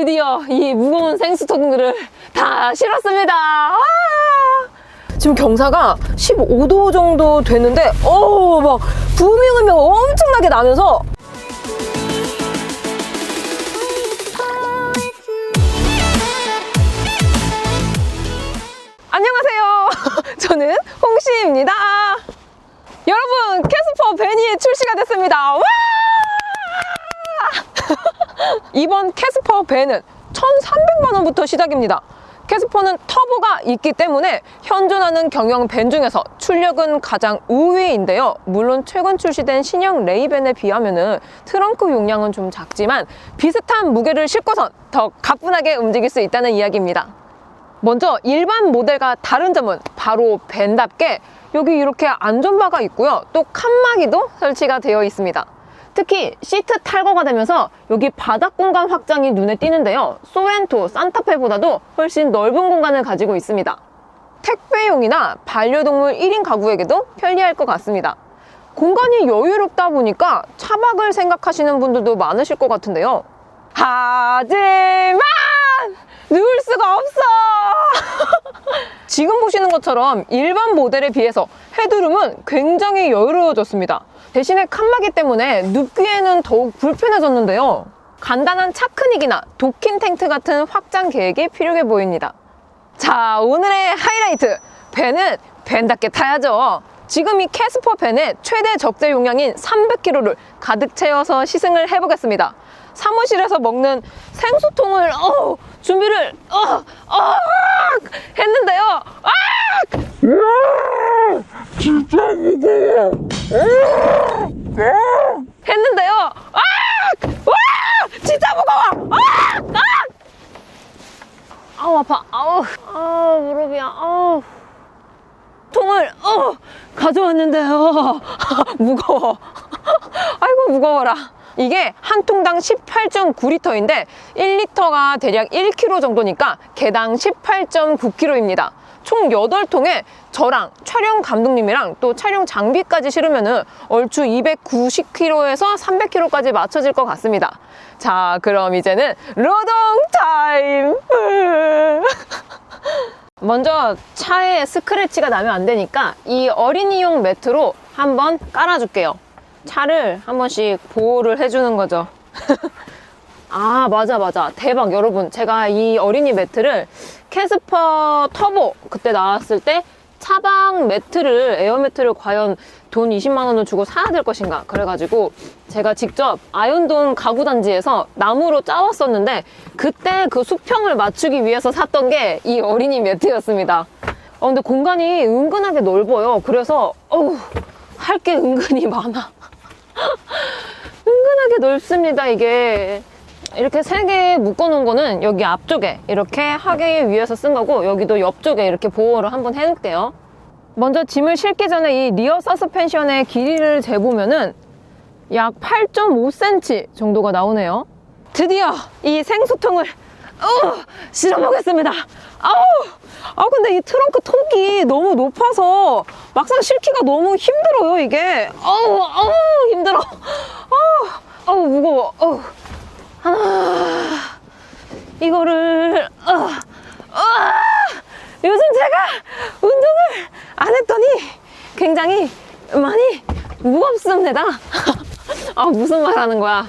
드디어 이 무거운 생수통들을 다 실었습니다. 지금 경사가 15도 정도 되는데 막 부음이 엄청나게 나면서 안녕하세요. 저는 홍시입니다. 여러분, 캐스퍼 베니 출시가 됐습니다. 와! 이번 캐스퍼 벤은 1,300만 원부터 시작입니다. 캐스퍼는 터보가 있기 때문에 현존하는 경영 벤 중에서 출력은 가장 우위인데요. 물론 최근 출시된 신형 레이벤에 비하면 트렁크 용량은 좀 작지만 비슷한 무게를 싣고선 더 가뿐하게 움직일 수 있다는 이야기입니다. 먼저 일반 모델과 다른 점은 바로 벤답게 여기 이렇게 안전바가 있고요. 또 칸막이도 설치가 되어 있습니다. 특히 시트 탈거가 되면서 여기 바닥 공간 확장이 눈에 띄는데요. 소엔토, 산타페보다도 훨씬 넓은 공간을 가지고 있습니다. 택배용이나 반려동물 1인 가구에게도 편리할 것 같습니다. 공간이 여유롭다 보니까 차박을 생각하시는 분들도 많으실 것 같은데요. 하지만 누울 수가 없어! 지금 보시는 것처럼 일반 모델에 비해서 헤드룸은 굉장히 여유로워졌습니다. 대신에 칸막이 때문에 눕기에는 더욱 불편해졌는데요. 간단한 차크닉이나 도킹 텐트 같은 확장 계획이 필요해 보입니다. 자, 오늘의 하이라이트! 벤은 벤답게 타야죠. 지금 이 캐스퍼 벤의 최대 적재 용량인 300kg를 가득 채워서 시승을 해보겠습니다. 사무실에서 먹는 생수통을 준비를 했는데요. 진짜 무거워. 했는데요. 진짜 무거워. 아우 아파. 무릎이야. 통을 가져왔는데요. 무거워. 아이고 무거워라. 이게 한 통당 18.9리터인데 1리터가 대략 1kg 정도니까 개당 18.9kg입니다. 총 8통에 저랑 촬영 감독님이랑 또 촬영 장비까지 실으면 얼추 290kg에서 300kg까지 맞춰질 것 같습니다. 자, 그럼 이제는 로동 타임! 먼저 차에 스크래치가 나면 안 되니까 이 어린이용 매트로 한번 깔아줄게요. 차를 한 번씩 보호를 해주는 거죠. 맞아. 대박. 여러분, 제가 이 어린이 매트를 캐스퍼 터보 그때 나왔을 때 차박 매트를, 에어 매트를 과연 돈 20만 원을 주고 사야 될 것인가 그래가지고 제가 직접 아현동 가구단지에서 나무로 짜왔었는데 그때 그 수평을 맞추기 위해서 샀던 게 이 어린이 매트였습니다. 근데 공간이 은근하게 넓어요. 그래서 할 게 은근히 많아. 은근하게 넓습니다. 이게 이렇게 3개 묶어놓은 거는 여기 앞쪽에 이렇게 하기 위해서 쓴 거고, 여기도 옆쪽에 이렇게 보호를 한번 해놓을게요. 먼저 짐을 싣기 전에 이 리어 서스펜션의 길이를 재보면은 약 8.5cm 정도가 나오네요. 드디어 이 생수통을 실어보겠습니다. 근데 이 트렁크 톡이 너무 높아서 막상 싣기가 너무 힘들어요, 이게. 힘들어. 무거워. 하나. 이거를, 요즘 제가 운동을 안 했더니 굉장히 많이 무겁습니다. 무슨 말 하는 거야.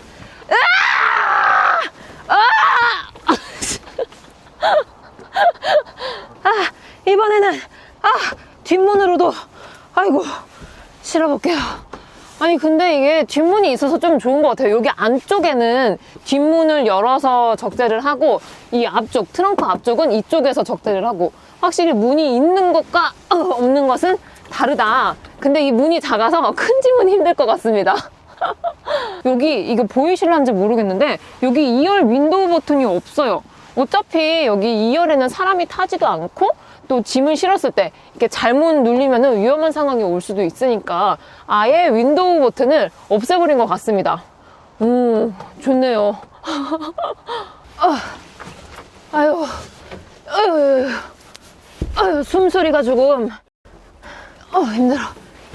이번에는 뒷문으로도 실어볼게요. 근데 이게 뒷문이 있어서 좀 좋은 것 같아요. 여기 안쪽에는 뒷문을 열어서 적재를 하고, 이 앞쪽, 트렁크 앞쪽은 이쪽에서 적재를 하고, 확실히 문이 있는 것과 없는 것은 다르다. 근데 이 문이 작아서 큰 짐은 힘들 것 같습니다. 여기 이거 보이실란지 모르겠는데 여기 2열 윈도우 버튼이 없어요. 어차피 여기 2열에는 사람이 타지도 않고 또 짐을 실었을 때 이렇게 잘못 누르면 위험한 상황이 올 수도 있으니까 아예 윈도우 버튼을 없애버린 것 같습니다. 좋네요. 숨소리가 조금 힘들어.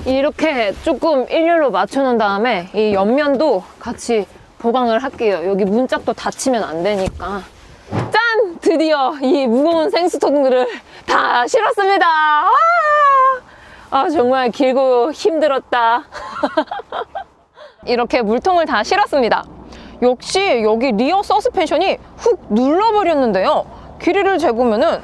이렇게 조금 일렬로 맞춰놓은 다음에 이 옆면도 같이 보강을 할게요. 여기 문짝도 닫히면 안 되니까. 드디어 이 무거운 생수통들을 다 실었습니다. 정말 길고 힘들었다. 이렇게 물통을 다 실었습니다. 역시 여기 리어 서스펜션이 훅 눌러버렸는데요. 길이를 재보면은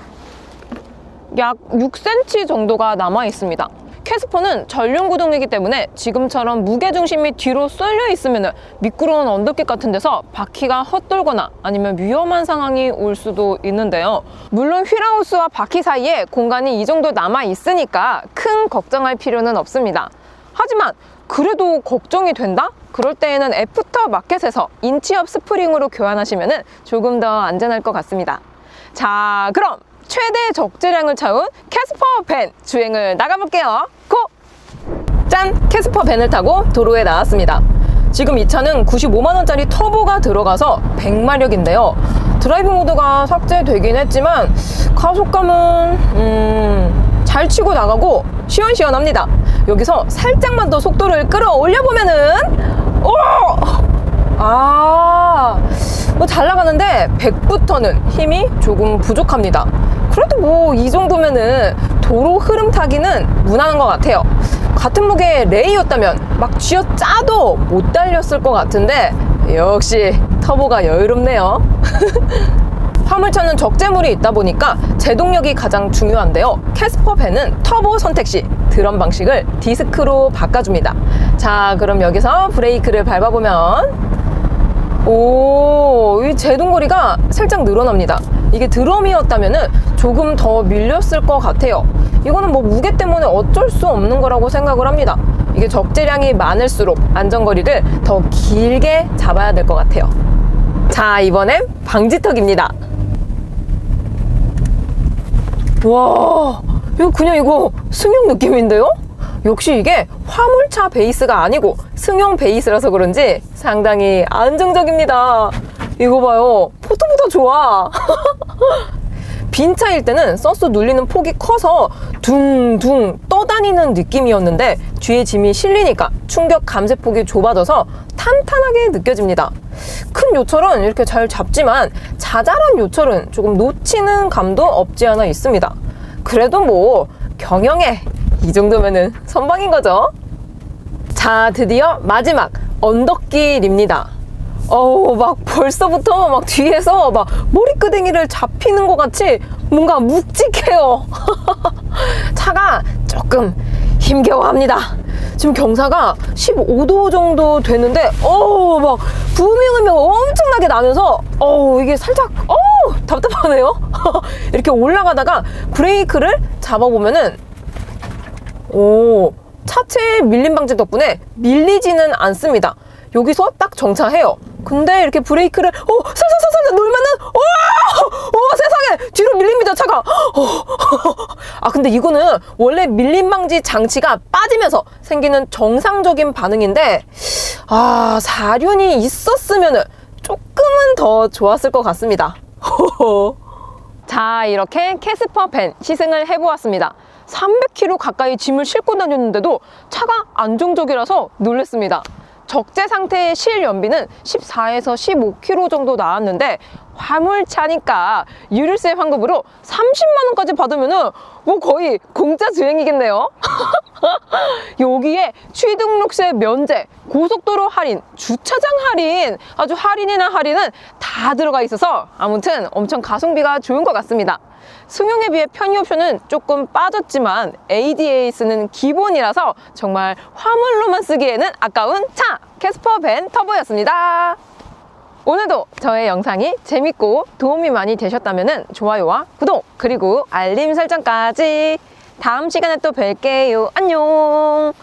약 6cm 정도가 남아 있습니다. 캐스퍼는 전륜 구동이기 때문에 지금처럼 무게중심이 뒤로 쏠려 있으면 미끄러운 언덕길 같은 데서 바퀴가 헛돌거나 아니면 위험한 상황이 올 수도 있는데요. 물론 휠하우스와 바퀴 사이에 공간이 이 정도 남아 있으니까 큰 걱정할 필요는 없습니다. 하지만 그래도 걱정이 된다? 그럴 때에는 애프터 마켓에서 인치업 스프링으로 교환하시면 조금 더 안전할 것 같습니다. 자, 그럼 최대 적재량을 채운 캐스퍼 밴 주행을 나가볼게요. 고! 짠! 캐스퍼 밴을 타고 도로에 나왔습니다. 지금 이 차는 95만원짜리 터보가 들어가서 100마력인데요. 드라이브 모드가 삭제되긴 했지만 가속감은 잘 치고 나가고 시원시원합니다. 여기서 살짝만 더 속도를 끌어올려보면은 뭐 잘 나가는데 100부터는 힘이 조금 부족합니다. 그래도 뭐 이 정도면은 도로 흐름 타기는 무난한 것 같아요. 같은 무게의 레이였다면 막 쥐어짜도 못 달렸을 것 같은데 역시 터보가 여유롭네요. 화물차는 적재물이 있다 보니까 제동력이 가장 중요한데요. 캐스퍼 밴은 터보 선택 시 드럼 방식을 디스크로 바꿔줍니다. 자, 그럼 여기서 브레이크를 밟아보면 이 제동거리가 살짝 늘어납니다. 이게 드럼이었다면 조금 더 밀렸을 것 같아요. 이거는 뭐 무게 때문에 어쩔 수 없는 거라고 생각을 합니다. 이게 적재량이 많을수록 안전거리를 더 길게 잡아야 될 것 같아요. 자, 이번엔 방지턱입니다. 와, 이거 승용 느낌인데요? 역시 이게 화물차 베이스가 아니고 승용 베이스라서 그런지 상당히 안정적입니다. 이거 봐요. 포트보다 좋아. 빈 차일 때는 서스 눌리는 폭이 커서 둥둥 떠다니는 느낌이었는데 뒤에 짐이 실리니까 충격 감쇄폭이 좁아져서 탄탄하게 느껴집니다. 큰 요철은 이렇게 잘 잡지만 자잘한 요철은 조금 놓치는 감도 없지 않아 있습니다. 그래도 뭐 경영에 이 정도면은 선방인 거죠. 자, 드디어 마지막 언덕길입니다. 막 벌써부터 막 뒤에서 막 머리끄댕이를 잡히는 것 같이 뭔가 묵직해요. 차가 조금 힘겨워합니다. 지금 경사가 15도 정도 되는데 막 부음이 엄청나게 나면서 이게 살짝 답답하네요. 이렇게 올라가다가 브레이크를 잡아보면은 차체 밀림 방지 덕분에 밀리지는 않습니다. 여기서 딱 정차해요. 근데 이렇게 브레이크를 살살 놀면은 세상에 뒤로 밀립니다, 차가. 근데 이거는 원래 밀림 방지 장치가 빠지면서 생기는 정상적인 반응인데 사륜이 있었으면은 조금은 더 좋았을 것 같습니다. 자, 이렇게 캐스퍼 밴 시승을 해보았습니다. 300kg 가까이 짐을 싣고 다녔는데도 차가 안정적이라서 놀랐습니다. 적재 상태의 실 연비는 14에서 15km 정도 나왔는데 화물차니까 유류세 환급으로 30만 원까지 받으면은 뭐 거의 공짜 주행이겠네요. 여기에 취등록세 면제, 고속도로 할인, 주차장 할인, 아주 할인이나 할인은 다 들어가 있어서 아무튼 엄청 가성비가 좋은 것 같습니다. 승용에 비해 편의 옵션은 조금 빠졌지만 ADAS는 기본이라서 정말 화물로만 쓰기에는 아까운 차! 캐스퍼 밴 터보였습니다. 오늘도 저의 영상이 재밌고 도움이 많이 되셨다면 좋아요와 구독 그리고 알림 설정까지. 다음 시간에 또 뵐게요. 안녕.